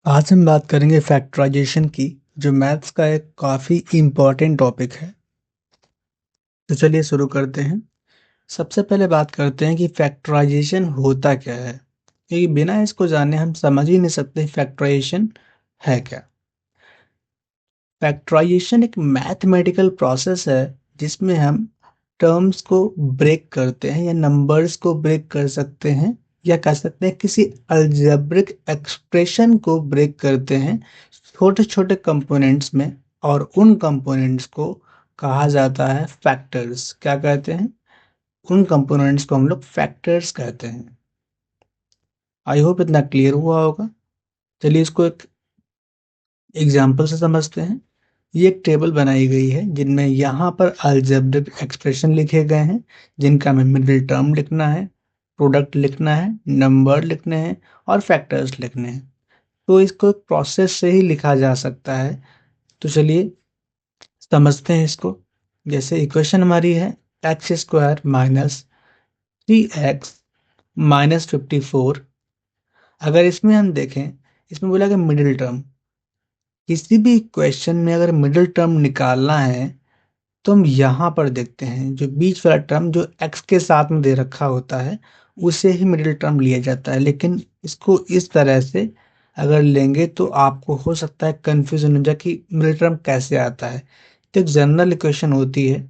आज हम बात करेंगे फैक्टराइजेशन की, जो मैथ्स का एक काफ़ी इम्पोर्टेंट टॉपिक है। तो चलिए शुरू करते हैं। सबसे पहले बात करते हैं कि फैक्टराइजेशन होता क्या है, क्योंकि बिना इसको जाने हम समझ ही नहीं सकते फैक्टराइजेशन है क्या। फैक्टराइजेशन एक मैथमेटिकल प्रोसेस है जिसमें हम टर्म्स को ब्रेक करते हैं या नंबर्स को ब्रेक कर सकते हैं, या कह सकते हैं किसी अलजेब्रिक एक्सप्रेशन को ब्रेक करते हैं छोटे छोटे कंपोनेंट्स में। और उन कंपोनेंट्स को कहा जाता है फैक्टर्स। क्या कहते हैं? उन कंपोनेंट्स को हम लोग फैक्टर्स कहते हैं। आई होप इतना क्लियर हुआ होगा। चलिए इसको एक एग्जाम्पल से समझते हैं। ये एक टेबल बनाई गई है जिनमें यहाँ पर अलजेब्रिक एक्सप्रेशन लिखे गए हैं, जिनका हमें मिडिल टर्म लिखना है, प्रोडक्ट लिखना है, नंबर लिखने हैं और फैक्टर्स लिखने हैं। तो इसको एक प्रोसेस से ही लिखा जा सकता है। तो चलिए समझते हैं इसको। जैसे इक्वेशन हमारी है x square minus 3x minus 54। अगर इसमें हम देखें, इसमें बोला कि मिडिल टर्म, किसी भी इक्वेशन में अगर मिडिल टर्म निकालना है तो हम यहाँ पर देखते हैं जो बीच वाला टर्म जो x के साथ में दे रखा होता है उसे ही मिडिल टर्म लिया जाता है। लेकिन इसको इस तरह से अगर लेंगे तो आपको हो सकता है कंफ्यूजन हो जाए कि मिडिल टर्म कैसे आता है। तो एक जनरल इक्वेशन होती है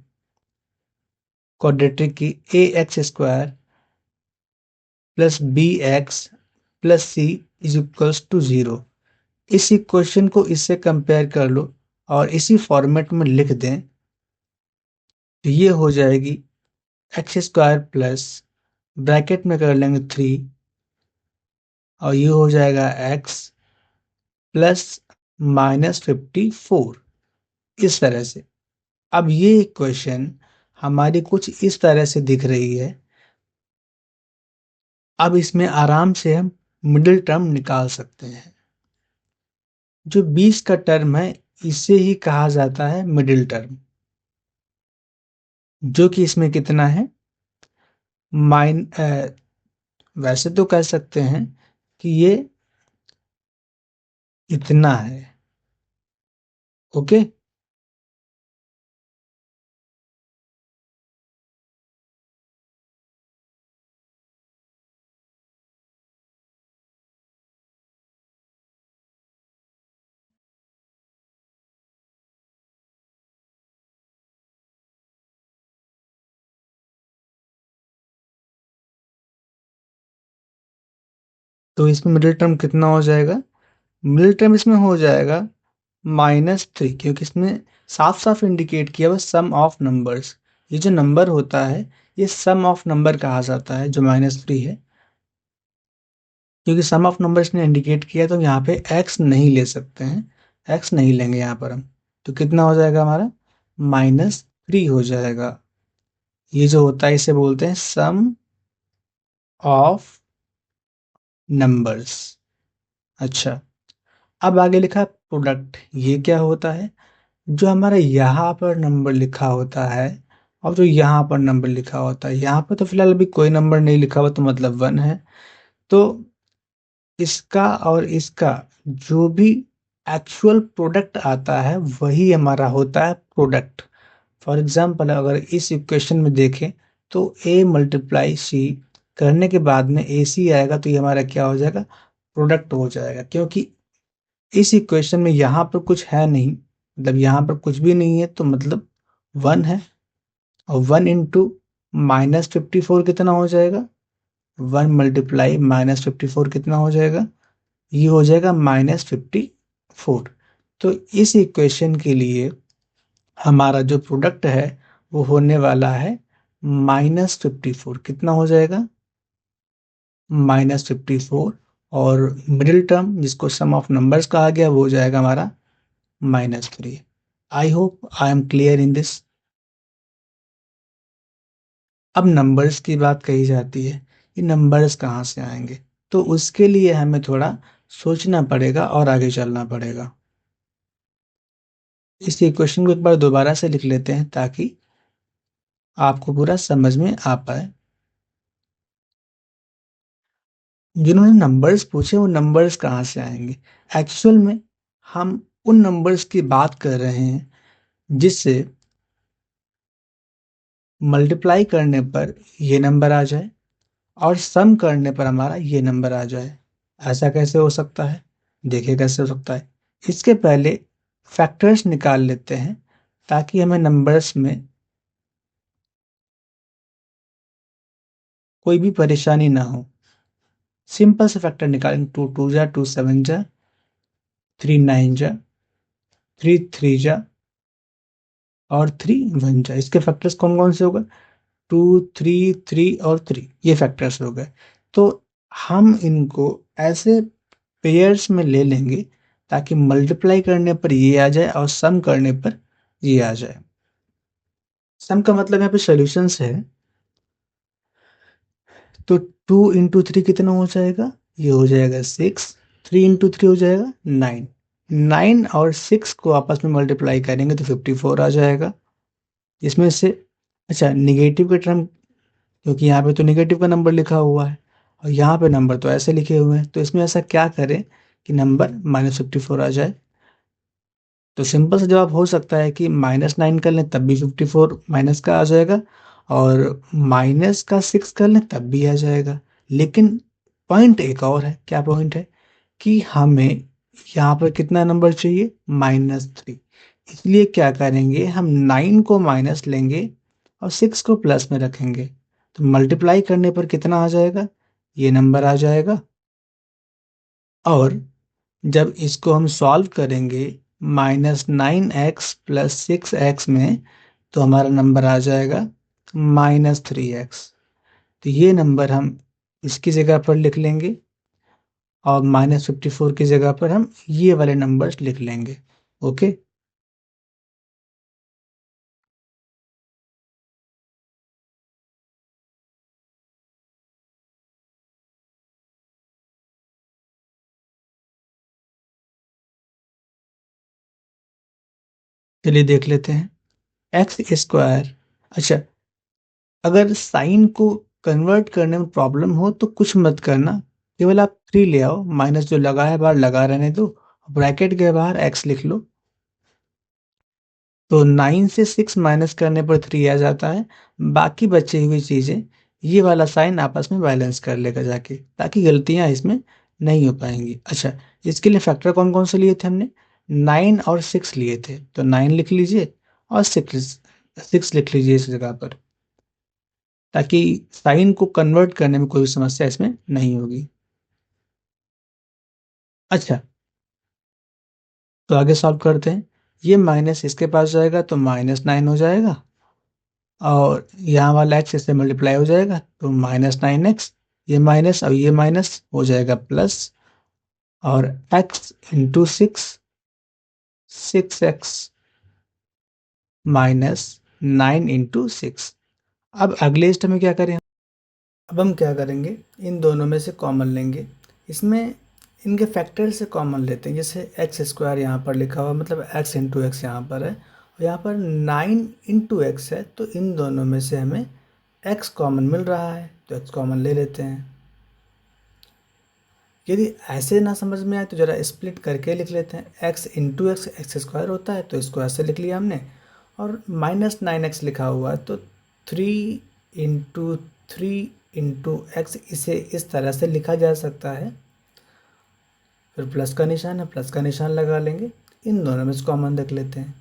क्वाड्रेटिक की, A X square plus B X plus C is equals to zero. इस इक्वेशन को इससे कंपेयर कर लो और इसी फॉर्मेट में लिख दें तो ये हो जाएगी एक्स स्क्वायर प्लस, ब्रैकेट में कर लेंगे 3, और ये हो जाएगा एक्स प्लस माइनस 54। इस तरह से अब ये इक्वेशन हमारी कुछ इस तरह से दिख रही है। अब इसमें आराम से हम मिडिल टर्म निकाल सकते हैं। जो 20 का टर्म है इसे ही कहा जाता है मिडिल टर्म, जो कि इसमें कितना है माइन वैसे तो कह सकते हैं कि ये इतना है। ओके। तो इसमें मिडिल टर्म कितना हो जाएगा? मिडिल टर्म इसमें हो जाएगा -3, क्योंकि इसमें साफ साफ इंडिकेट किया हुआ सम ऑफ नंबर्स। ये जो नंबर होता है ये सम ऑफ नंबर कहा जाता है, जो -3 है। क्योंकि सम ऑफ नंबर्स ने इंडिकेट किया तो यहाँ पे एक्स नहीं ले सकते हैं, एक्स नहीं लेंगे यहाँ पर हम। तो कितना हो जाएगा हमारा? -3 हो जाएगा। ये जो होता है इसे बोलते हैं सम ऑफ नंबर्स। अच्छा, अब आगे लिखा है प्रोडक्ट। ये क्या होता है? जो हमारा यहाँ पर नंबर लिखा होता है और जो यहाँ पर नंबर लिखा होता है, यहाँ पर तो फिलहाल अभी कोई नंबर नहीं लिखा हुआ तो मतलब 1 है। तो इसका और इसका जो भी एक्चुअल प्रोडक्ट आता है वही हमारा होता है प्रोडक्ट। फॉर एग्जाम्पल अगर इस इक्वेशन में देखें तो a मल्टीप्लाई सी करने के बाद में ए सी आएगा तो ये हमारा क्या हो जाएगा? प्रोडक्ट हो जाएगा। क्योंकि इस इक्वेशन में यहाँ पर कुछ है नहीं, मतलब यहाँ पर कुछ भी नहीं है तो मतलब 1 है। और 1 इंटू -54 कितना हो जाएगा? 1 मल्टीप्लाई -54 कितना हो जाएगा? ये हो जाएगा -54। तो इस इक्वेशन के लिए हमारा जो प्रोडक्ट है वो होने वाला है -54। कितना हो जाएगा? -54। और मिडिल टर्म जिसको सम ऑफ नंबर्स कहा गया वो हो जाएगा हमारा -3। I hope I am clear in this. अब नंबर्स की बात कही जाती है, ये नंबर्स कहाँ से आएंगे? तो उसके लिए हमें थोड़ा सोचना पड़ेगा और आगे चलना पड़ेगा। इस इक्वेशन को एक बार दोबारा से लिख लेते हैं ताकि आपको पूरा समझ में आ पाए। जिन्होंने नंबर्स पूछे वो नंबर्स कहाँ से आएंगे? एक्चुअल में हम उन नंबर्स की बात कर रहे हैं जिससे मल्टीप्लाई करने पर ये नंबर आ जाए और सम करने पर हमारा ये नंबर आ जाए। ऐसा कैसे हो सकता है? देखिए कैसे हो सकता है। इसके पहले फैक्टर्स निकाल लेते हैं ताकि हमें नंबर्स में कोई भी परेशानी ना हो। सिंपल से फैक्टर निकालेंगे। टू टू जा, टू सेवन जा, थ्री नाइन जा, थ्री थ्री जा और थ्री वन जा। इसके फैक्टर्स कौन कौन से होगा? टू, थ्री, थ्री और थ्री, ये फैक्टर्स हो गए। तो हम इनको ऐसे पेयर्स में ले लेंगे ताकि मल्टीप्लाई करने पर ये आ जाए और सम करने पर ये आ जाए। सम का मतलब यहाँ पे सॉल्यूशंस है। तो टू इंटू थ्री कितना हो जाएगा? ये हो जाएगा सिक्स। थ्री इंटू थ्री हो जाएगा नाइन। नाइन और सिक्स को आपस में मल्टीप्लाई करेंगे तो 54 आ जाएगा। इसमें से अच्छा निगेटिव के टर्म, क्योंकि यहाँ पे तो निगेटिव का नंबर लिखा हुआ है और यहाँ पे नंबर तो ऐसे लिखे हुए हैं, तो इसमें ऐसा क्या करें कि नंबर -54 आ जाए? तो सिंपल सा जवाब हो सकता है कि -9 कर लें तब भी 54 माइनस का आ जाएगा, और -6 कर लें तब भी आ जाएगा। लेकिन पॉइंट एक और है। क्या पॉइंट है? कि हमें यहाँ पर कितना नंबर चाहिए? -3। इसलिए क्या करेंगे, हम 9 को माइनस लेंगे और 6 को प्लस में रखेंगे। तो मल्टीप्लाई करने पर कितना आ जाएगा? ये नंबर आ जाएगा। और जब इसको हम सॉल्व करेंगे -9x + 6x में, तो हमारा नंबर आ जाएगा -3x। तो ये नंबर हम इसकी जगह पर लिख लेंगे और -54 की जगह पर हम ये वाले नंबर्स लिख लेंगे। ओके। चलिए देख लेते हैं। X square. अच्छा, अगर साइन को कन्वर्ट करने में प्रॉब्लम हो तो कुछ मत करना, केवल आप थ्री ले आओ। माइनस जो लगा है बाहर लगा रहने दो, ब्रैकेट के बाहर एक्स लिख लो। तो 9 से 6 माइनस करने पर 3 आ जाता है। बाकी बची हुई चीज़ें ये वाला साइन आपस में बैलेंस कर लेगा जाके, ताकि गलतियां इसमें नहीं हो पाएंगी। अच्छा, इसके लिए फैक्टर कौन कौन से लिए थे हमने? 9 और 6 लिए थे, तो 9 लिख लीजिए और 6 लिख लीजिए इस जगह पर, ताकि साइन को कन्वर्ट करने में कोई भी समस्या इसमें नहीं होगी। अच्छा, तो आगे सॉल्व करते हैं। ये माइनस इसके पास जाएगा तो -9 हो जाएगा, और यहाँ वाला एक्स इससे मल्टीप्लाई हो जाएगा तो -9x। ये माइनस और ये माइनस हो जाएगा प्लस, और x इंटू 6x -9 इंटू 6। अब अगले स्टेप में क्या करें? अब हम क्या करेंगे, इन दोनों में से कॉमन लेंगे। इसमें इनके फैक्टर से कॉमन लेते हैं। जैसे एक्स स्क्वायर यहाँ पर लिखा हुआ, मतलब x इंटू एक्स यहाँ पर है, और यहाँ पर 9 इंटू एक्स है, तो इन दोनों में से हमें x कॉमन मिल रहा है, तो x कॉमन ले लेते हैं। यदि ऐसे ना समझ में आए तो ज़रा स्प्लिट करके लिख लेते हैं। x into x x square होता है, तो इसको ऐसे लिख लिया हमने, और -9x लिखा हुआ है, तो 3 इंटू 3 इंटू एक्स, इसे इस तरह से लिखा जा सकता है। फिर प्लस का निशान है, प्लस का निशान लगा लेंगे। इन दोनों में से कॉमन देख लेते हैं।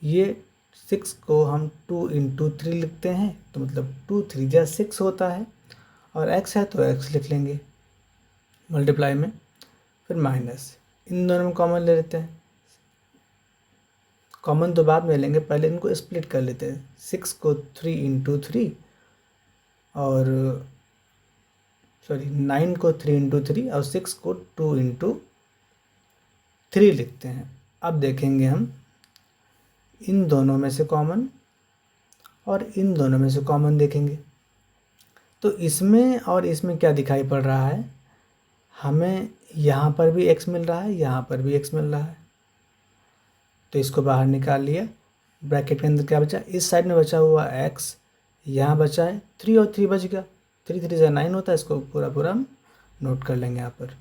ये 6 को हम 2 इंटू 3 लिखते हैं, तो मतलब 2 3 जा 6 होता है, और x है तो x लिख लेंगे मल्टीप्लाई में। फिर माइनस, इन दोनों में कॉमन ले लेते हैं। कॉमन तो बाद में लेंगे, पहले इनको स्प्लिट कर लेते हैं। 6 को 3 इंटू 3, और सॉरी 9 को 3 इंटू 3, और 6 को 2 इंटू 3 लिखते हैं। अब देखेंगे हम इन दोनों में से कॉमन, और इन दोनों में से कॉमन देखेंगे। तो इसमें और इसमें क्या दिखाई पड़ रहा है? हमें यहाँ पर भी x मिल रहा है, यहाँ पर भी x मिल रहा है, तो इसको बाहर निकाल लिया। ब्रैकेट के अंदर क्या बचा? इस साइड में बचा हुआ x, यहाँ बचा है 3 और 3 बच गया। 3 3 जा 9 होता है, इसको पूरा पूरा हम नोट कर लेंगे यहाँ पर।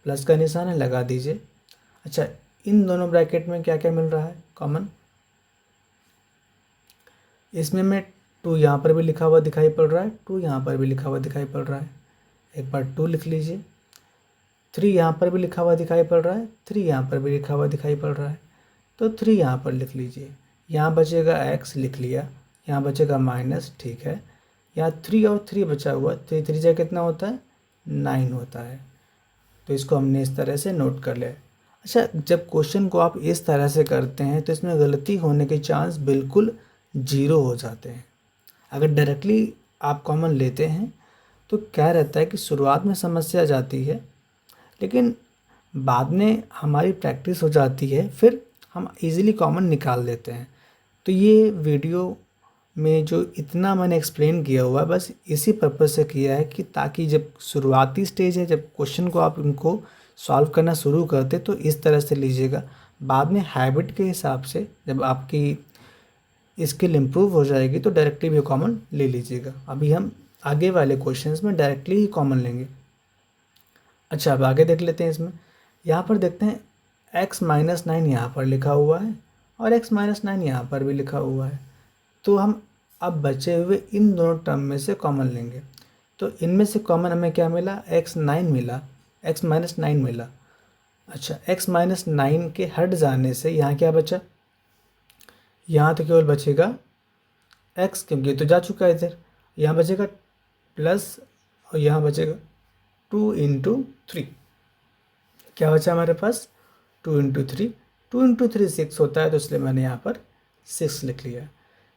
प्लस का निशान है, लगा दीजिए। अच्छा, इन दोनों ब्रैकेट में क्या क्या मिल रहा है कॉमन? इसमें मैं 2 यहाँ पर भी लिखा हुआ दिखाई पड़ रहा है, 2 यहाँ पर भी लिखा हुआ दिखाई पड़ रहा है। एक बार 2 लिख लीजिए। 3 यहाँ पर भी लिखा हुआ दिखाई पड़ रहा है, 3 यहाँ पर भी लिखा हुआ दिखाई पड़ रहा है, तो 3 यहाँ पर लिख लीजिए। यहाँ बचेगा x, लिख लिया। यहाँ बचेगा माइनस, ठीक है। यहाँ 3 और 3 बचा हुआ, 3 3 जा कितना होता है? 9 होता है। तो इसको हमने इस तरह से नोट कर लिया। अच्छा, जब क्वेश्चन को आप इस तरह से करते हैं तो इसमें गलती होने के चांस बिल्कुल 0 हो जाते हैं। अगर डायरेक्टली आप कॉमन लेते हैं तो क्या रहता है कि शुरुआत में समस्या आ जाती है, लेकिन बाद में हमारी प्रैक्टिस हो जाती है, फिर हम इजीली कॉमन निकाल लेते हैं। तो ये वीडियो में जो इतना मैंने एक्सप्लेन किया हुआ है, बस इसी पर्पज़ से किया है कि ताकि जब शुरुआती स्टेज है, जब क्वेश्चन को आप इनको सॉल्व करना शुरू करते तो इस तरह से लीजिएगा। बाद में हैबिट के हिसाब से जब आपकी स्किल इम्प्रूव हो जाएगी तो डायरेक्टली भी कॉमन ले लीजिएगा। अभी हम आगे वाले क्वेश्चंस में डायरेक्टली ही कॉमन लेंगे। अच्छा, अब आगे देख लेते हैं। इसमें यहाँ पर देखते हैं x-9 यहाँ पर लिखा हुआ है और x-9 यहाँ पर भी लिखा हुआ है। तो हम अब बचे हुए इन दोनों टर्म में से कॉमन लेंगे। तो इनमें से कॉमन हमें क्या मिला? x9 मिला, x-9 मिला। अच्छा, x-9 के हट जाने से यहाँ क्या बचा? यहाँ तो केवल बचेगा x, क्योंकि ये तो जा चुका है इधर। यहाँ बचेगा प्लस और यहाँ बचेगा 2 इंटू 3। क्या बचा हमारे पास? 2 इंटू 3। 2 इंटू 3 6 होता है, तो इसलिए मैंने यहाँ पर 6 लिख लिया।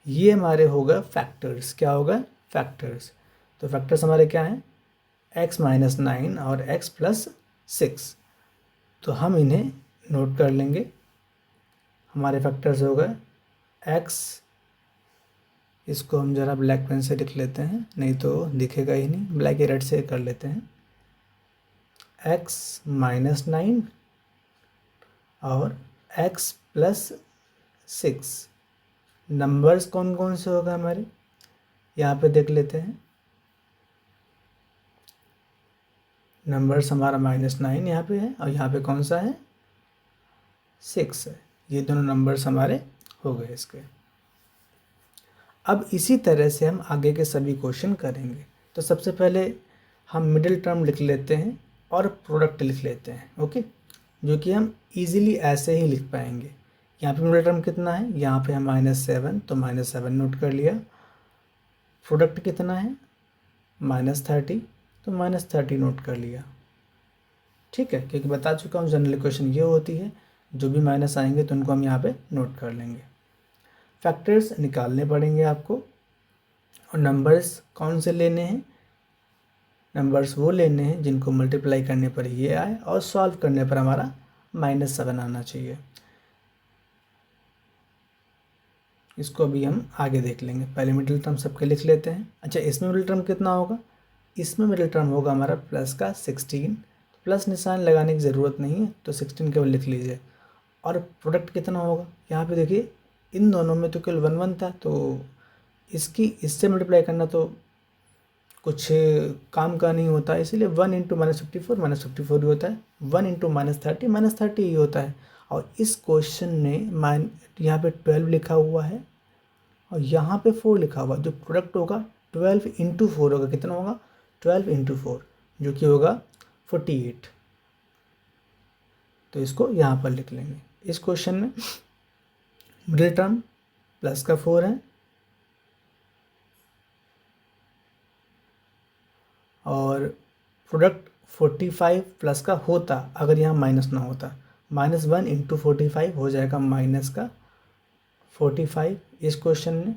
ये हमारे होगा फैक्टर्स। क्या होगा? फैक्टर्स। तो फैक्टर्स हमारे क्या हैं? x-9 और x प्लस 6। तो हम इन्हें नोट कर लेंगे। हमारे फैक्टर्स हो गए x, इसको हम ज़रा ब्लैक पेन से लिख लेते हैं, नहीं तो दिखेगा ही नहीं, ब्लैक रेड से कर लेते हैं। x-9 और x प्लस 6। नंबर्स कौन कौन से होगा हमारे? यहाँ पे देख लेते हैं। नंबर्स हमारा -9 यहाँ पे है और यहाँ पे कौन सा है? 6 है। ये दोनों नंबर्स हमारे हो गए इसके। अब इसी तरह से हम आगे के सभी क्वेश्चन करेंगे। तो सबसे पहले हम मिडिल टर्म लिख लेते हैं और प्रोडक्ट लिख लेते हैं, ओके, जो कि हम इजीली ऐसे ही लिख पाएंगे। यहाँ पे मिडिल टर्म कितना है? यहाँ पे है -7, तो -7 नोट कर लिया। प्रोडक्ट कितना है? -30, तो -30 नोट कर लिया। ठीक है, क्योंकि बता चुका हूँ जनरल इक्वेशन ये होती है, जो भी माइनस आएंगे तो उनको हम यहाँ पे नोट कर लेंगे। फैक्टर्स निकालने पड़ेंगे आपको, और नंबर्स कौन से लेने हैं? नंबर्स वो लेने हैं जिनको मल्टीप्लाई करने पर ये आए और सॉल्व करने पर हमारा -7 आना चाहिए। इसको अभी हम आगे देख लेंगे। पहले मिडिल टर्म सबके लिख लेते हैं। अच्छा, इसमें मिडिल टर्म कितना होगा? इसमें मिडिल टर्म होगा हमारा प्लस का 16। प्लस निशान लगाने की ज़रूरत नहीं है, तो 16 केवल लिख लीजिए। और प्रोडक्ट कितना होगा? यहाँ पे देखिए, इन दोनों में तो केवल 1 1 था, तो इससे मल्टीप्लाई करना तो कुछ काम का नहीं होता, इसीलिए 1 इंटू -54 -54 ही होता है। 1 इंटू -30 -30 ही होता है। और इस क्वेश्चन में यहाँ पे 12 लिखा हुआ है और यहाँ पे 4 लिखा हुआ, जो प्रोडक्ट होगा 12 इंटू 4 होगा। कितना होगा? 12 इंटू 4, जो कि होगा 48। तो इसको यहाँ पर लिख लेंगे। इस क्वेश्चन में मिडिल टर्म प्लस का 4 है और प्रोडक्ट 45 प्लस का होता अगर यहाँ माइनस ना होता। -1 इंटू 45 हो जाएगा माइनस का 45 इस क्वेश्चन में।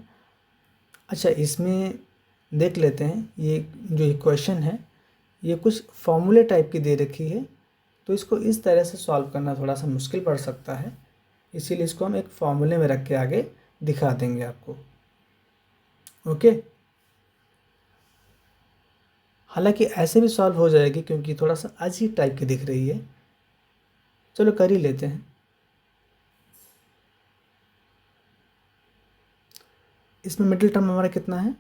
अच्छा, इसमें देख लेते हैं, ये जो क्वेश्चन है ये कुछ फॉर्मूले टाइप की दे रखी है, तो इसको इस तरह से सॉल्व करना थोड़ा सा मुश्किल पड़ सकता है, इसीलिए इसको हम एक फॉर्मूले में रख के आगे दिखा देंगे आपको, ओके। हालांकि ऐसे भी सॉल्व हो जाएगी क्योंकि थोड़ा सा अजीब टाइप की दिख रही है। चलो कर ही लेते हैं। इसमें मिडिल टर्म हमारा कितना है?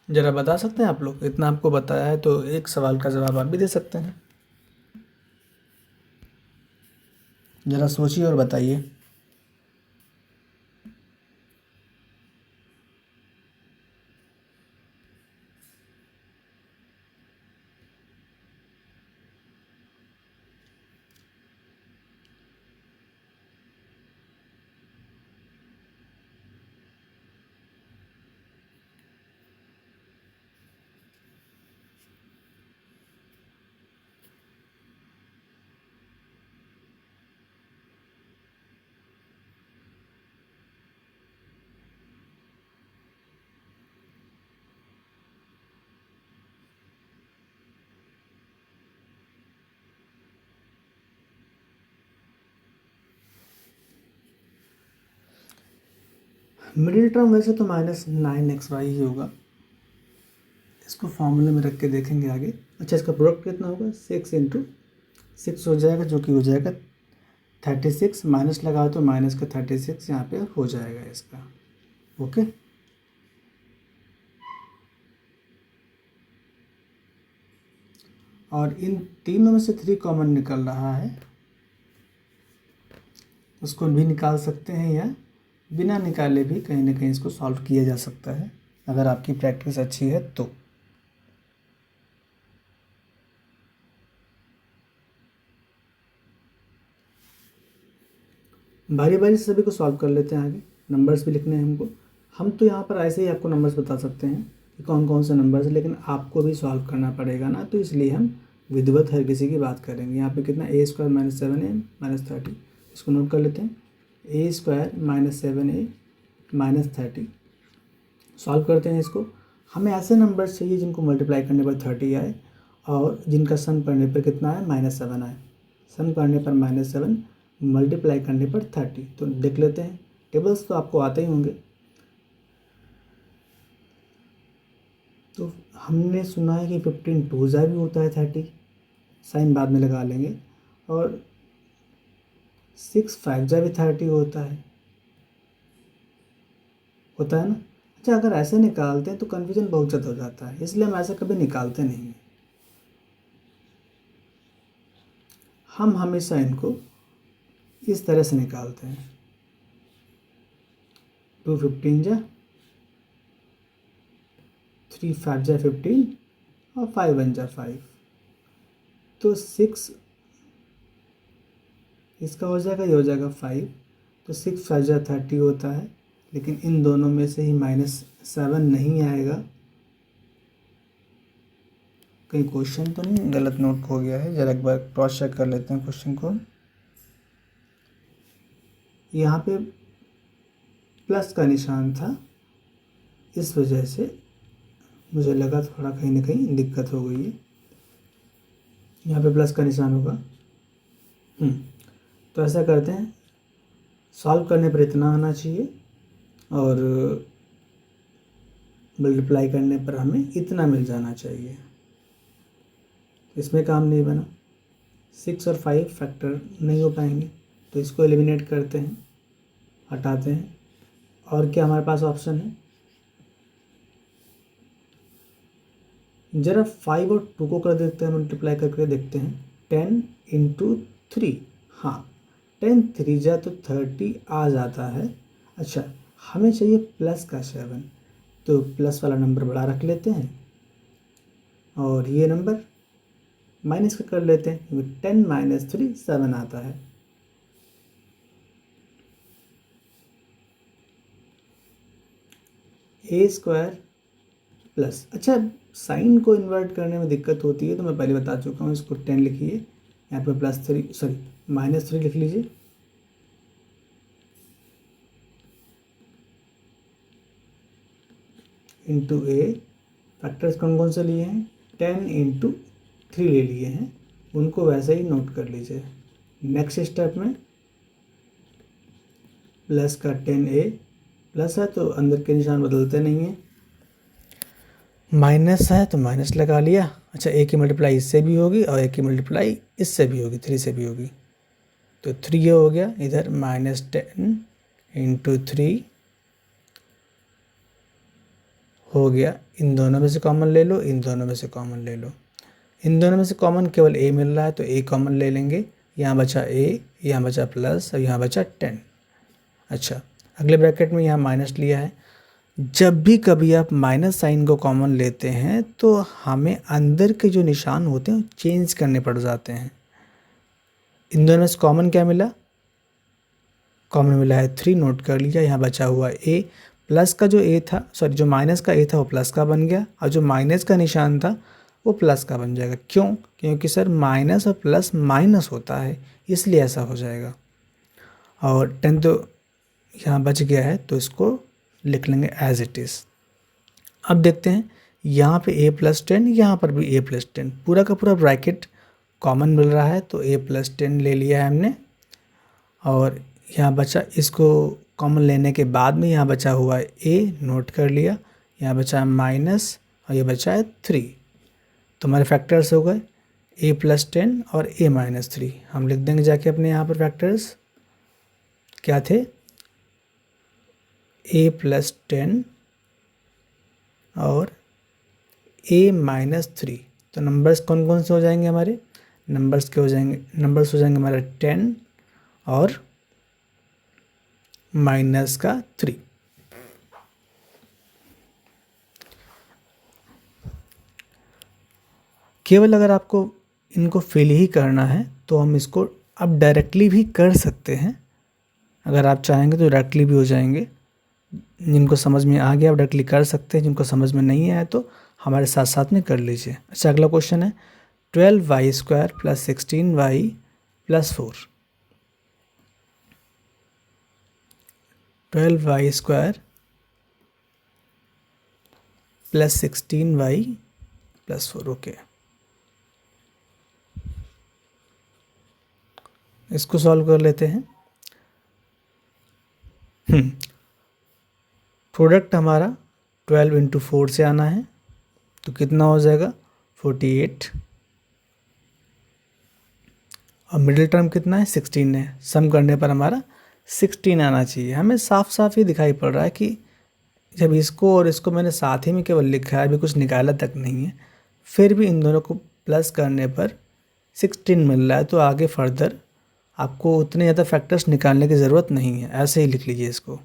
ज़रा बता सकते हैं आप लोग? इतना आपको बताया है तो एक सवाल का जवाब आप भी दे सकते हैं। ज़रा सोचिए और बताइए। मिडिल टर्म वैसे तो -9xy ही होगा। इसको फॉर्मूले में रख के देखेंगे आगे। अच्छा, इसका प्रोडक्ट कितना होगा? 6 × 6 हो जाएगा, जो कि हो जाएगा 36, माइनस लगाओ तो माइनस का 36 यहाँ पे हो जाएगा इसका। ओके, और इन तीनों में से 3 कॉमन निकल रहा है, उसको भी निकाल सकते हैं या बिना निकाले भी कहीं ना कहीं इसको सॉल्व किया जा सकता है, अगर आपकी प्रैक्टिस अच्छी है तो। बारी बारी से सभी को सॉल्व कर लेते हैं। आगे नंबर्स भी लिखने हैं हमको। हम तो यहाँ पर ऐसे ही आपको नंबर्स बता सकते हैं कि कौन कौन से नंबर्स हैं, लेकिन आपको भी सॉल्व करना पड़ेगा ना, तो इसलिए हम विधिवत हर किसी की बात करेंगे। यहाँ पे कितना a² - 7a - 30, इसको नोट कर लेते हैं। a² - 7a - 30 सॉल्व करते हैं इसको। हमें ऐसे नंबर्स चाहिए जिनको मल्टीप्लाई करने पर 30 आए और जिनका सम करने पर कितना आए? -7 आए। सम करने पर -7, मल्टीप्लाई करने पर 30। तो देख लेते हैं, टेबल्स तो आपको आते ही होंगे। तो हमने सुना है कि 15 2 भी होता है 30, साइन बाद में लगा लेंगे। और 6 5 भी 30 होता है ना। अच्छा, अगर ऐसे निकालते हैं तो कन्फ्यूजन बहुत ज़्यादा हो जाता है, इसलिए हम ऐसे कभी निकालते नहीं। हम हमेशा इनको इस तरह से निकालते हैं। 2 15 जा, 3 5 जा 15 और 5 1 जा 5। तो 6 इसका हो जाएगा, ये हो जाएगा 5। तो 6 5 जा 30 होता है, लेकिन इन दोनों में से ही -7 नहीं आएगा। कहीं क्वेश्चन तो नहीं गलत नोट हो गया है? ज़रा एक बार क्रॉस चेक कर लेते हैं क्वेश्चन को। यहाँ पे प्लस का निशान था, इस वजह से मुझे लगा थोड़ा कहीं ना कहीं दिक्कत हो गई है। यहाँ पे प्लस का निशान होगा। तो ऐसा करते हैं, सॉल्व करने पर इतना आना चाहिए और मल्टीप्लाई करने पर हमें इतना मिल जाना चाहिए। इसमें काम नहीं बना। 6 और 5 फैक्टर नहीं हो पाएंगे, तो इसको एलिमिनेट करते हैं, हटाते हैं। और क्या हमारे पास ऑप्शन है? ज़रा 5 और 2 को कर देते हैं, मल्टीप्लाई करके देखते हैं। 10 × 3, हाँ 10 3 जा तो 30 आ जाता है। अच्छा, हमें चाहिए प्लस का 7, तो प्लस वाला नंबर बड़ा रख लेते हैं और ये नंबर माइनस का कर लेते हैं। 10 - 3 7 आता है। a² प्लस, अच्छा साइन को इन्वर्ट करने में दिक्कत होती है तो मैं पहले बता चुका हूँ। इसको 10 लिखिए, यहाँ पे -3 लिख लीजिए। इंटू a, फैक्टर्स कौन कौन से लिए हैं? 10 × 3 ले लिए हैं, उनको वैसे ही नोट कर लीजिए। नेक्स्ट स्टेप में प्लस का 10a, प्लस है तो अंदर के निशान बदलते नहीं हैं, माइनस है तो माइनस लगा लिया। अच्छा, a की मल्टीप्लाई इससे भी होगी और a की मल्टीप्लाई इससे भी होगी, 3 से भी होगी, तो 3 ये हो गया। इधर -10 × 3 हो गया, इन दोनों में से कॉमन ले लो, इन दोनों में से कॉमन ले लो। इन दोनों में से कॉमन केवल ए मिल रहा है तो ए कॉमन ले लेंगे। यहाँ बचा ए, यहाँ बचा प्लस और यहाँ बचा 10। अच्छा, अगले ब्रैकेट में यहाँ माइनस लिया है। जब भी कभी आप माइनस साइन को कॉमन लेते हैं तो हमें अंदर के जो निशान होते हैं चेंज करने पड़ जाते हैं। इन दोनों में से कॉमन क्या मिला? कॉमन मिला है 3, नोट कर लिया। यहाँ बचा हुआ ए, प्लस का जो ए था, सॉरी जो माइनस का ए था वो प्लस का बन गया, और जो माइनस का निशान था वो प्लस का बन जाएगा। क्यों? क्योंकि सर माइनस और प्लस माइनस होता है, इसलिए ऐसा हो जाएगा। और 10 तो यहाँ बच गया है तो इसको लिख लेंगे एज इट इज़। अब देखते हैं, यहाँ पे a प्लस 10, यहाँ पर भी a प्लस 10, पूरा का पूरा ब्रैकेट कॉमन मिल रहा है तो a प्लस 10 ले लिया है हमने। और यहाँ बचा, इसको कॉमन लेने के बाद में यहाँ बचा हुआ है a, नोट कर लिया। यहाँ बचा है माइनस और ये बचा है 3। तो हमारे फैक्टर्स हो गए a प्लस 10 और a माइनस 3। हम लिख देंगे जाके अपने यहाँ पर फैक्टर्स क्या थे, a प्लस 10 और a माइनस 3। तो नंबर्स कौन कौन से हो जाएंगे हमारे? नंबर्स हो जाएंगे हमारे 10 और माइनस का 3। केवल अगर आपको इनको फिल ही करना है तो हम इसको अब डायरेक्टली भी कर सकते हैं। अगर आप चाहेंगे तो डायरेक्टली भी हो जाएंगे। जिनको समझ में आ गया आप डायरेक्टली कर सकते हैं, जिनको समझ में नहीं आया तो हमारे साथ साथ में कर लीजिए। अच्छा, अगला क्वेश्चन है 12y² plus 16y plus 4। 12y² plus 16y plus 4। Okay, इसको सॉल्व कर लेते हैं। प्रोडक्ट हमारा 12 इंटू 4 से आना है तो कितना हो जाएगा 48, और मिडिल टर्म कितना है 16 है। सम करने पर हमारा 16 आना चाहिए। हमें साफ साफ ही दिखाई पड़ रहा है कि जब इसको और इसको मैंने साथ ही में केवल लिखा है, अभी कुछ निकाला तक नहीं है, फिर भी इन दोनों को प्लस करने पर 16 मिल रहा है। तो आगे फर्दर आपको उतने ज़्यादा फैक्टर्स निकालने की ज़रूरत नहीं है, ऐसे ही लिख लीजिए इसको।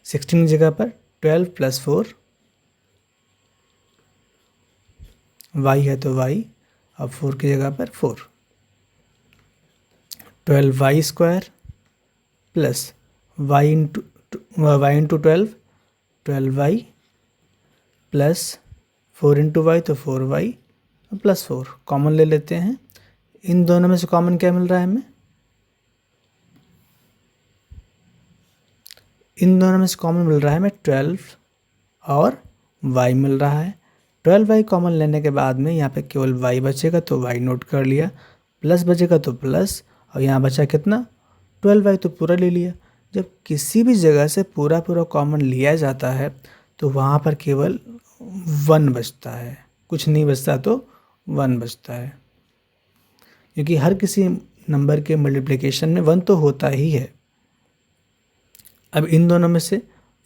16 की जगह पर 12 प्लस 4 y है तो y, अब 4 की जगह पर 4। 12y² plus y into 12, 12y plus 4 into y तो 4y प्लस 4। कॉमन ले लेते हैं। इन दोनों में से कॉमन क्या मिल रहा है हमें? इन दोनों में से कॉमन मिल रहा है हमें 12 और y मिल रहा है। 12y कॉमन लेने के बाद में यहाँ पे केवल y बचेगा तो y नोट कर लिया, प्लस बचेगा तो प्लस, और यहाँ बचा कितना 12y तो पूरा ले लिया। जब किसी भी जगह से पूरा पूरा कॉमन लिया जाता है तो वहाँ पर केवल 1 बचता है, कुछ नहीं बचता तो 1 बचता है, क्योंकि हर किसी नंबर के मल्टीप्लिकेशन में 1 तो होता ही है। अब इन दोनों में से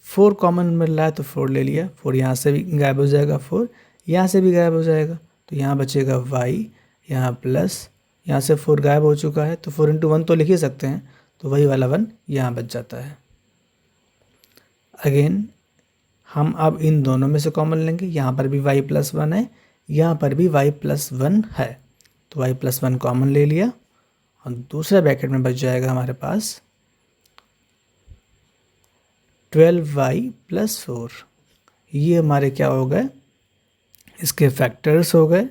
4 कॉमन मिल रहा है तो 4 ले लिया, 4 यहाँ से भी गायब हो जाएगा, 4 यहाँ से भी गायब हो जाएगा, तो यहाँ बचेगा y, यहाँ प्लस, यहाँ से 4 गायब हो चुका है तो 4 इंटू 1 तो लिख ही सकते हैं, तो वही वाला 1 यहाँ बच जाता है। अगेन हम अब इन दोनों में से कॉमन लेंगे, यहाँ पर भी y प्लस 1 है, यहाँ पर भी y प्लस 1 है, तो y प्लस 1 कॉमन ले लिया, और दूसरे ब्रैकेट में बच जाएगा हमारे पास 12y प्लस 4। ये हमारे क्या हो गए, इसके फैक्टर्स हो गए।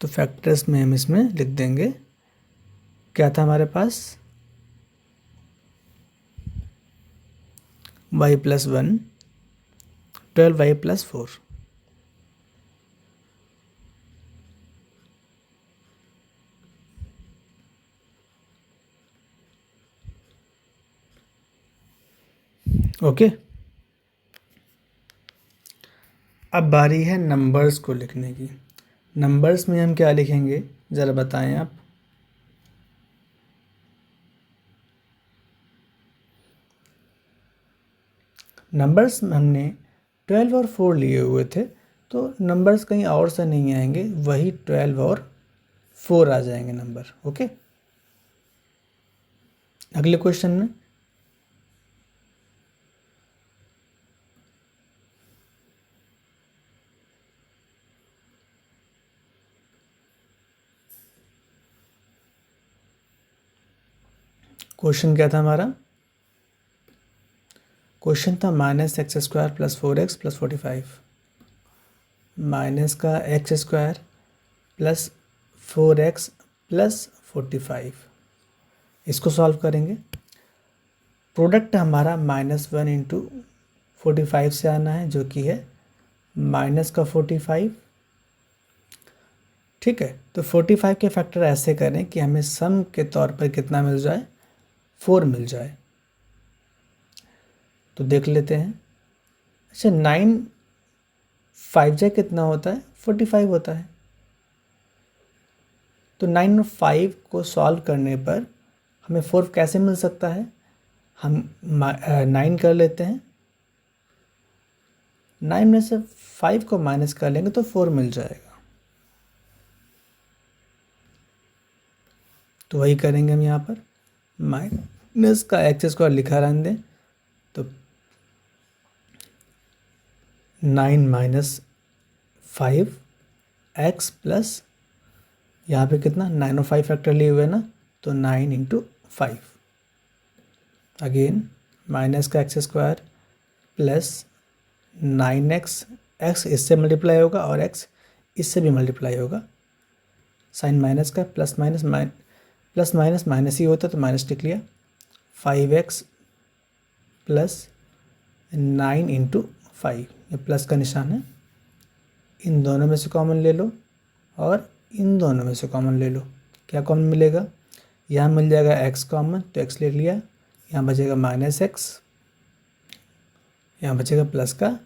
तो फैक्टर्स में हम इसमें लिख देंगे, क्या था हमारे पास y plus 1, 12y plus 4। Okay, अब बारी है नंबर्स को लिखने की। नंबर्स में हम क्या लिखेंगे ज़रा बताएं आप। नंबर्स हमने 12 और 4 लिए हुए थे, तो नंबर्स कहीं और से नहीं आएंगे, वही 12 और 4 आ जाएंगे नंबर। ओके, अगले क्वेश्चन में क्वेश्चन क्या था हमारा? क्वेश्चन था -x² + 4x + 45। माइनस का x² + 4x + 45, इसको सॉल्व करेंगे। प्रोडक्ट हमारा -1 इंटू 45 से आना है, जो कि है माइनस का 45। ठीक है, तो 45 के फैक्टर ऐसे करें कि हमें सम के तौर पर कितना मिल जाए, 4 मिल जाए। तो देख लेते हैं। अच्छा, 9 5 जा कितना होता है, 45 होता है। तो 9 और 5 को सॉल्व करने पर हमें 4 कैसे मिल सकता है? हम 9 कर लेते हैं, 9 में से 5 को माइनस कर लेंगे तो 4 मिल जाएगा। तो वही करेंगे हम यहाँ पर, माइनस का x² लिखा रहने दें, तो 9 - 5x प्लस यहाँ पे कितना, 9 और 5 फैक्टर लिए हुए ना, तो 9 इंटू 5। अगेन माइनस का x² प्लस 9x, x इससे मल्टीप्लाई होगा और x इससे भी मल्टीप्लाई होगा। साइन माइनस का प्लस माइनस माइनस ही होता तो माइनस लिख लिया। 5x प्लस 9 इंटू 5, ये प्लस का निशान है। इन दोनों में से कॉमन ले लो और इन दोनों में से कॉमन ले लो। क्या कॉमन मिलेगा? यहाँ मिल जाएगा x कॉमन, तो x ले लिया। यहाँ बचेगा -x, यहाँ बचेगा प्लस का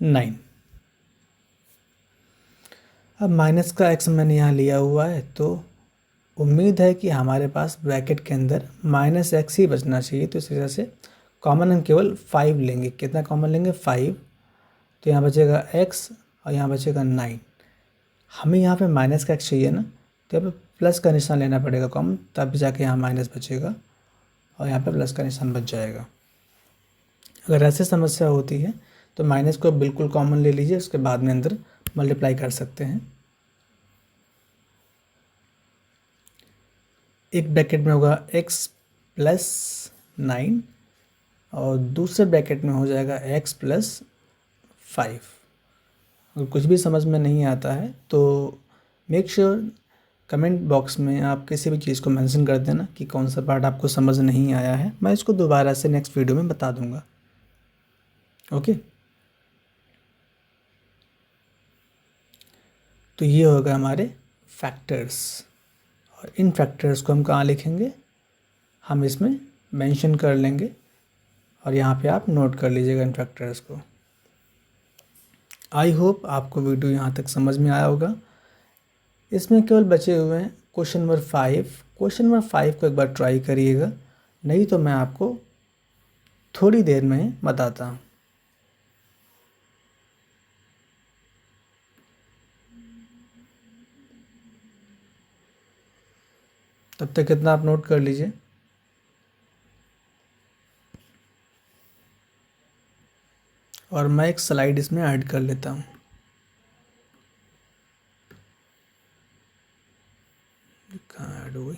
9। अब माइनस का x मैंने यहाँ लिया हुआ है, तो उम्मीद है कि हमारे पास ब्रैकेट के अंदर -x ही बचना चाहिए। तो इस वजह से कॉमन हम केवल 5 लेंगे। कितना कॉमन लेंगे? 5। तो यहाँ बचेगा x और यहाँ बचेगा 9। हमें यहाँ पे माइनस का x चाहिए ना, तो यहाँ पे प्लस का निशान लेना पड़ेगा कॉमन, तब जाके यहाँ माइनस बचेगा और यहाँ पे प्लस का निशान बच जाएगा। अगर ऐसे समस्या होती है तो माइनस को बिल्कुल कॉमन ले लीजिए, उसके बाद में अंदर मल्टीप्लाई कर सकते हैं। एक ब्रैकेट में होगा x प्लस 9 और दूसरे ब्रैकेट में हो जाएगा x प्लस 5। अगर कुछ भी समझ में नहीं आता है तो मेक श्योर कमेंट बॉक्स में आप किसी भी चीज़ को मेंशन कर देना कि कौन सा पार्ट आपको समझ नहीं आया है। मैं इसको दोबारा से नेक्स्ट वीडियो में बता दूंगा। ओके, तो ये होगा हमारे फैक्टर्स, और इन फैक्टर्स को हम कहाँ लिखेंगे, हम इसमें मेंशन कर लेंगे और यहाँ पे आप नोट कर लीजिएगा इन फैक्टर्स को। आई होप आपको वीडियो यहाँ तक समझ में आया होगा। इसमें केवल बचे हुए हैं क्वेश्चन नंबर 5। क्वेश्चन नंबर 5 को एक बार ट्राई करिएगा, नहीं तो मैं आपको थोड़ी देर में बताता हूँ। तब तक कितना आप नोट कर लीजिए। और मैं एक स्लाइड इसमें ऐड कर लेता हूँ। कहाँ ऐड हो गई?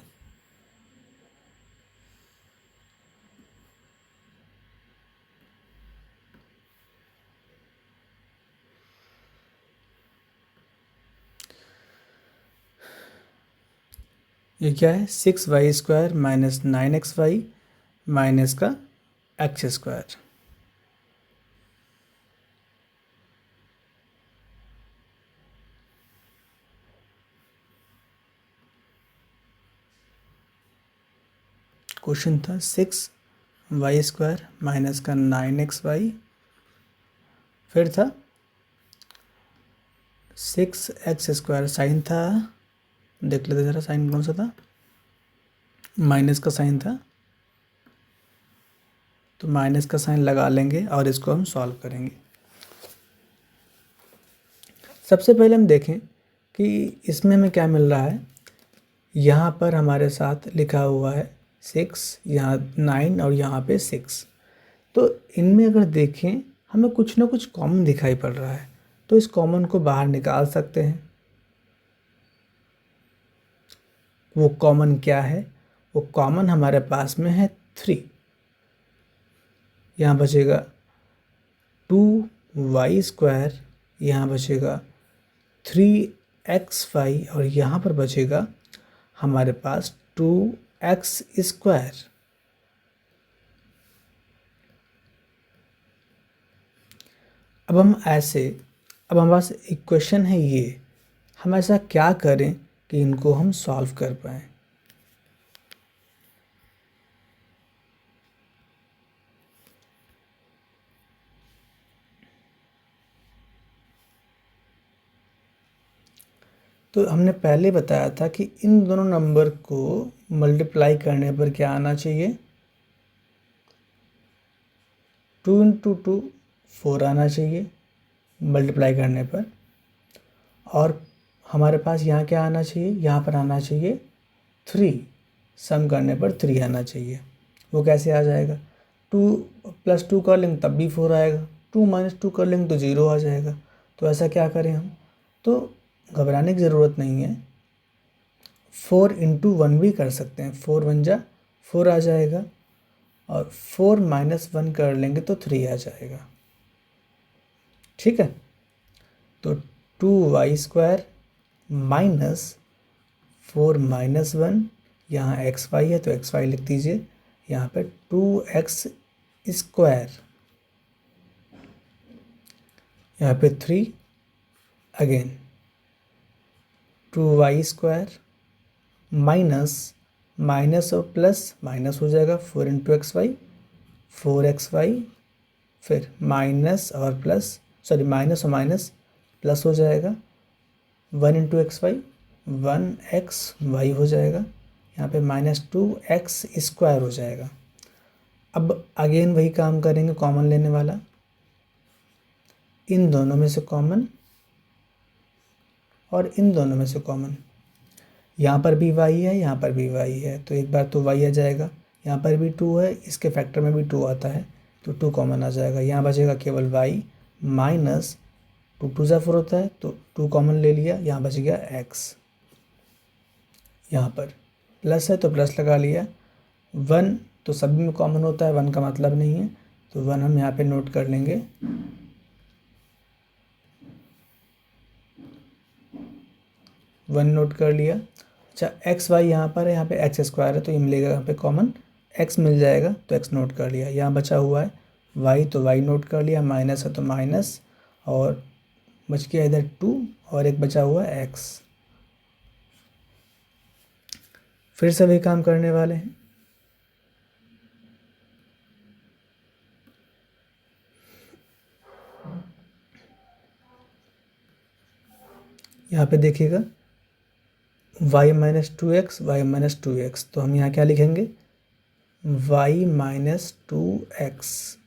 ये क्या है? 6y² - 9xy माइनस का x²। क्वेश्चन था 6y² माइनस का 9xy, फिर था 6x² साइन था, देख लेते ज़रा साइन कौन सा था, माइनस का साइन था, तो माइनस का साइन लगा लेंगे और इसको हम सॉल्व करेंगे। सबसे पहले हम देखें कि इसमें हमें क्या मिल रहा है। यहाँ पर हमारे साथ लिखा हुआ है 6, यहाँ 9 और यहाँ पे 6। तो इनमें अगर देखें हमें कुछ ना कुछ कॉमन दिखाई पड़ रहा है, तो इस कॉमन को बाहर निकाल सकते हैं। वो कॉमन क्या है? वो कॉमन हमारे पास में है 3। यहाँ बचेगा 2y², यहाँ बचेगा 3xy और यहाँ पर बचेगा हमारे पास 2x²। अब हमारे पास इक्वेशन है ये, हम ऐसा क्या करें कि इनको हम सॉल्व कर पाएँ। तो हमने पहले बताया था कि इन दोनों नंबर को मल्टीप्लाई करने पर क्या आना चाहिए, 2 × 2 4 आना चाहिए मल्टीप्लाई करने पर। और हमारे पास यहाँ क्या आना चाहिए, यहाँ पर आना चाहिए 3, सम करने पर 3 आना चाहिए। वो कैसे आ जाएगा? 2 + 2 कर लेंगे तब भी 4 आएगा, 2 - 2 कर लेंगे तो 0 आ जाएगा। तो ऐसा क्या करें हम? तो घबराने की ज़रूरत नहीं है, 4 × 1 भी कर सकते हैं। 4 × 1 = 4 आ जाएगा और 4 - 1 कर लेंगे तो 3 आ जाएगा। ठीक है, तो 2y² - 4 - 1, यहाँ xy है तो xy लिख दीजिए, यहाँ पे 2x², यहाँ पे 3, अगेन 2y² माइनस और प्लस माइनस हो जाएगा, 4 × xy 4xy, फिर माइनस और प्लस, सॉरी माइनस और माइनस प्लस हो जाएगा, 1 × xy 1xy हो जाएगा, यहाँ पे -2x² हो जाएगा। अब अगेन वही काम करेंगे, कॉमन लेने वाला, इन दोनों में से कॉमन और इन दोनों में से कॉमन। यहाँ पर भी y है, यहाँ पर भी y है, तो एक बार तो y आ जाएगा। यहाँ पर भी 2 है, इसके फैक्टर में भी 2 आता है, तो 2 कॉमन आ जाएगा। यहाँ बचेगा केवल y माइनस 2 × 2 = 4 होता है, तो 2 कॉमन ले लिया, यहाँ बच गया x। यहाँ पर प्लस है तो प्लस लगा लिया, 1 तो सभी में कॉमन होता है, 1 का मतलब नहीं है, तो 1 हम यहाँ पे नोट कर लेंगे। वन नोट कर लिया। अच्छा, एक्स वाई यहाँ पर है, यहाँ पे x² है तो ये मिलेगा, यहाँ पे कॉमन x मिल जाएगा तो x नोट कर लिया। यहाँ बचा हुआ है y, तो y नोट कर लिया, माइनस है तो माइनस, और बच गया इधर 2 और एक बचा हुआ है x। फिर से वही काम करने वाले हैं। यहाँ पे देखिएगा y - 2x, y - 2x, तो हम यहाँ क्या लिखेंगे, y - 2x।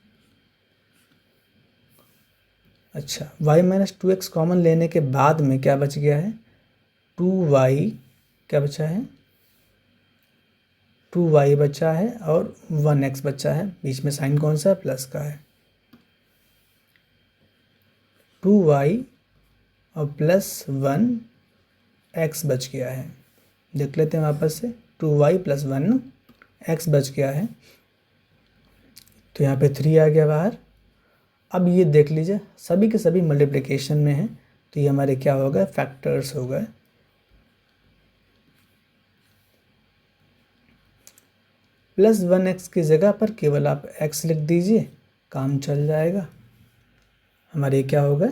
अच्छा, y - 2x कॉमन लेने के बाद में क्या बच गया है, 2y, क्या बचा है, 2y बचा है और 1x बचा है, बीच में साइन कौन सा है, प्लस का है। 2y और प्लस 1x बच गया है। देख लेते हैं वापस से, 2y + 1x बच गया है, तो यहाँ पे 3 आ गया बाहर। अब ये देख लीजिए सभी के सभी मल्टीप्लिकेशन में है, तो ये हमारे क्या हो गए, फैक्टर्स हो गए। +1x की जगह पर केवल आप x लिख दीजिए, काम चल जाएगा। हमारे क्या हो गए,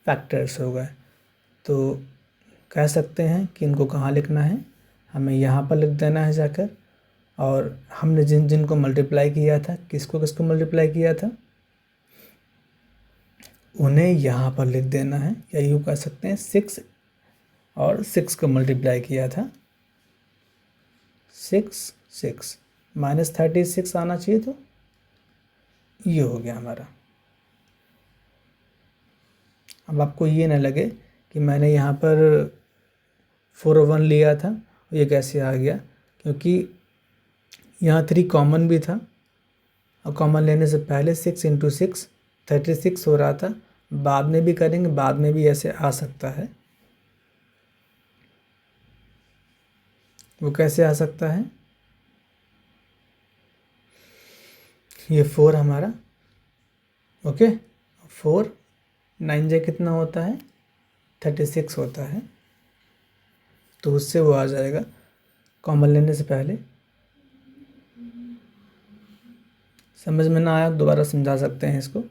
फैक्टर्स हो गए। तो कह सकते हैं कि इनको कहाँ लिखना है, हमें यहाँ पर लिख देना है जाकर, और हमने जिनको मल्टीप्लाई किया था, किसको किसको मल्टीप्लाई किया था, उन्हें यहाँ पर लिख देना है, या यूँ कह सकते हैं 6 और 6 को मल्टीप्लाई किया था, 6 6 -36 आना चाहिए, तो ये हो गया हमारा। अब आपको ये ना लगे कि मैंने यहाँ पर 401 लिया था ये कैसे आ गया, क्योंकि यहाँ 3 कॉमन भी था और कॉमन लेने से पहले 6 × 6 36 हो रहा था। बाद में भी करेंगे, बाद में भी ऐसे आ सकता है। वो कैसे आ सकता है, ये 4 हमारा, ओके, 4 9 जे कितना होता है 36 होता है, तो उससे वो आ जाएगा कॉमन लेने से पहले। समझ में ना आया दोबारा समझा सकते हैं इसको।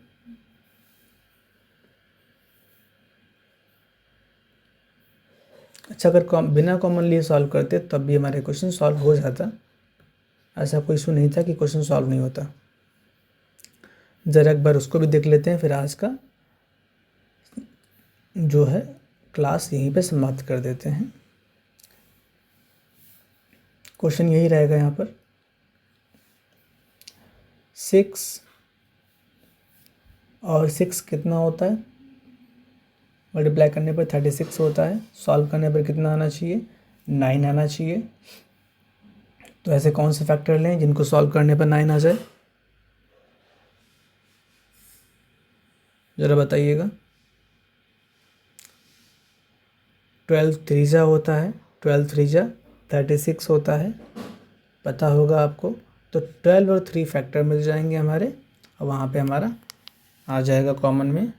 अच्छा, अगर बिना कॉमन लिए सॉल्व करते तब भी हमारे क्वेश्चन सॉल्व हो जाता, ऐसा कोई इशू नहीं था कि क्वेश्चन सॉल्व नहीं होता। ज़रा एक बार उसको भी देख लेते हैं, फिर आज का जो है क्लास यहीं पे समाप्त कर देते हैं। क्वेश्चन यही रहेगा यहाँ पर 6 और 6 कितना होता है, मल्टीप्लाई करने पर 36 होता है, सॉल्व करने पर कितना आना चाहिए 9 आना चाहिए। तो ऐसे कौन से फैक्टर लें जिनको सॉल्व करने पर 9 आ जाए, ज़रा बताइएगा। 12 3 होता है, 12 3 36 होता है, पता होगा आपको। तो 12 और 3 फैक्टर मिल जाएंगे हमारे, और वहाँ पे हमारा आ जाएगा कॉमन में।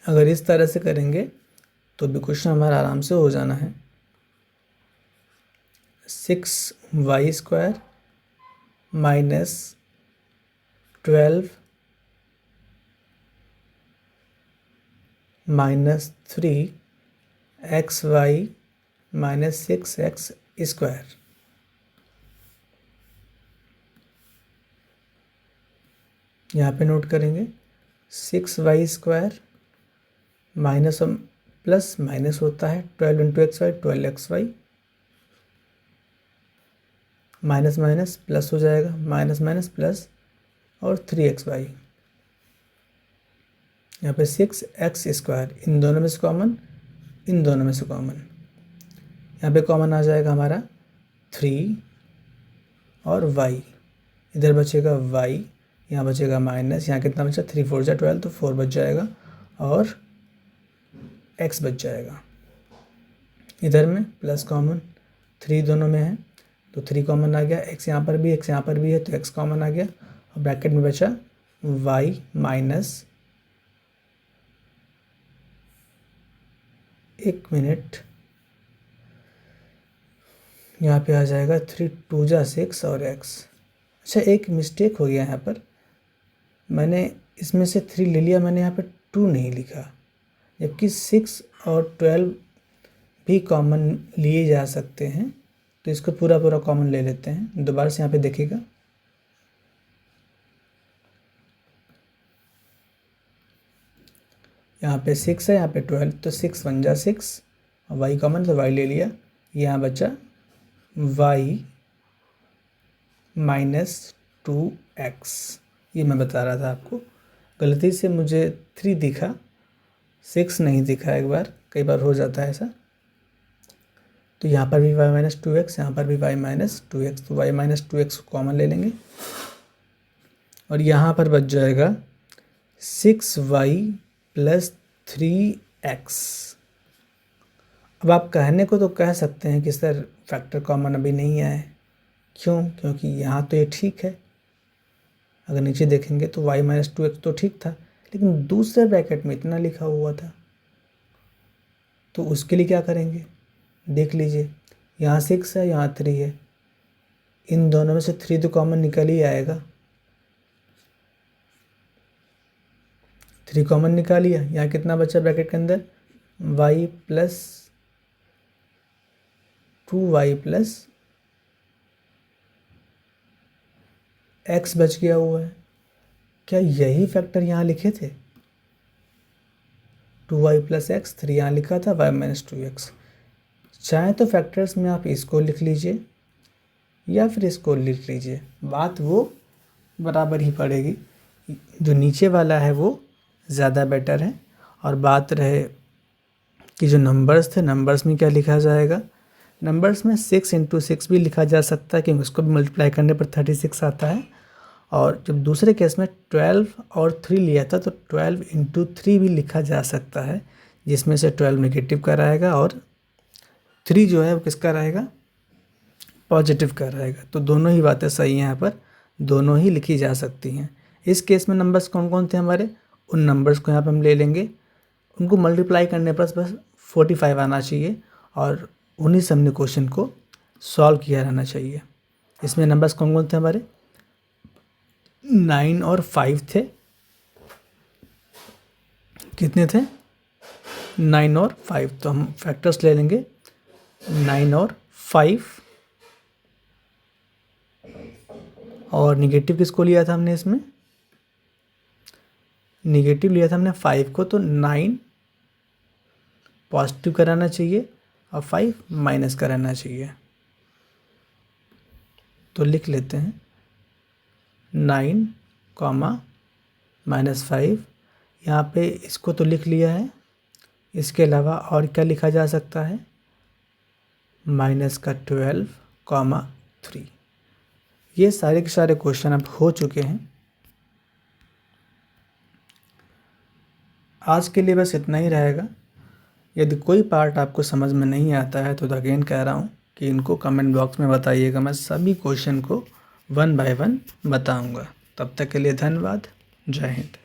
अगर इस तरह से करेंगे तो भी क्वेश्चन हमारा आराम से हो जाना है। 6y² minus 12 minus 3xy minus 6x²। यहाँ पे नोट करेंगे 6y² माइनस प्लस माइनस होता है 12 × xy 12xy, minus minus plus हो जाएगा, माइनस माइनस प्लस, और 3xy। यहाँ पे 6x², इन दोनों में से कॉमन, इन दोनों में से कॉमन, यहाँ पे कॉमन आ जाएगा हमारा 3 और y, इधर बचेगा y, यहाँ बचेगा माइनस, यहाँ कितना बचा 3 4 12, तो 4 बच जाएगा, और x बच जाएगा। इधर में प्लस कॉमन 3 दोनों में है, तो 3 कॉमन आ गया, x यहाँ पर भी, x यहाँ पर भी है, तो x कॉमन आ गया, और ब्रैकेट में बचा y माइनस, एक मिनट, यहाँ पे आ जाएगा 3 2 6 और x। अच्छा, एक मिस्टेक हो गया यहाँ पर, मैंने इसमें से 3 ले लिया, मैंने यहाँ पर 2 नहीं लिखा, जबकि 6 और 12 भी कॉमन लिए जा सकते हैं, तो इसको पूरा पूरा कॉमन ले लेते हैं। दोबारा से यहाँ पे देखिएगा, यहाँ पे 6 है, यहाँ पे 12, तो 6 1 × 6, और y कॉमन, तो y ले लिया, यहाँ बचा y माइनस 2x। ये मैं बता रहा था आपको, गलती से मुझे 3 दिखा, 6 नहीं दिखा, एक बार, कई बार हो जाता है ऐसा। तो यहाँ पर भी y माइनस 2x, यहाँ पर भी y माइनस 2x, तो y माइनस 2x को कॉमन ले लेंगे, और यहाँ पर बच जाएगा 6y प्लस 3x। अब आप कहने को तो कह सकते हैं कि सर फैक्टर कॉमन अभी नहीं आए, क्यों? क्योंकि यहाँ तो ये ठीक है, अगर नीचे देखेंगे तो y माइनस 2x तो ठीक था, लेकिन दूसरे ब्रैकेट में इतना लिखा हुआ था, तो उसके लिए क्या करेंगे, देख लीजिए, यहाँ 6 है, यहाँ 3 है, इन दोनों में से 3 तो कॉमन निकल ही आएगा, 3 कॉमन निकालिए, यहाँ कितना बचा ब्रैकेट के अंदर y plus 2y plus x बच गया हुआ है। क्या यही फैक्टर यहाँ लिखे थे, 2y प्लस x, 3 यहाँ लिखा था y माइनस 2x। चाहे तो फैक्टर्स में आप इसको लिख लीजिए या फिर इसको लिख लीजिए, बात वो बराबर ही पड़ेगी। जो नीचे वाला है वो ज़्यादा बेटर है। और बात रहे कि जो नंबर्स थे, नंबर्स में क्या लिखा जाएगा, नंबर्स में 6 × 6 भी लिखा जा सकता है क्योंकि उसको भी मल्टीप्लाई करने पर 36 आता है। और जब दूसरे केस में 12 और 3 लिया था तो 12 × 3 भी लिखा जा सकता है, जिसमें से 12 नेगेटिव का रहेगा और 3 जो है वो किसका रहेगा, पॉजिटिव का रहेगा। तो दोनों ही बातें सही हैं, यहाँ पर दोनों ही लिखी जा सकती हैं। इस केस में नंबर्स कौन कौन थे हमारे, उन नंबर्स को यहाँ पे हम ले लेंगे, उनको मल्टीप्लाई करने पर बस 45 आना चाहिए और उन्हीं से हमने क्वेश्चन को सॉल्व किया रहना चाहिए। इसमें नंबर्स कौन कौन थे हमारे, 9 और 5 थे। कितने थे, 9 और 5। तो हम फैक्टर्स ले लेंगे 9 और 5। और निगेटिव किसको लिया था हमने, इसमें निगेटिव लिया था हमने 5 को, तो 9 पॉजिटिव कराना चाहिए और 5 माइनस कराना चाहिए। तो लिख लेते हैं 9, -5। यहाँ पे इसको तो लिख लिया है, इसके अलावा और क्या लिखा जा सकता है, -12, 3। ये सारे के सारे क्वेश्चन अब हो चुके हैं। आज के लिए बस इतना ही रहेगा। यदि कोई पार्ट आपको समझ में नहीं आता है तो अगेन कह रहा हूँ कि इनको कमेंट बॉक्स में बताइएगा, मैं सभी क्वेश्चन को 1 बाय 1 बताऊँगा। तब तक के लिए धन्यवाद। जय हिंद।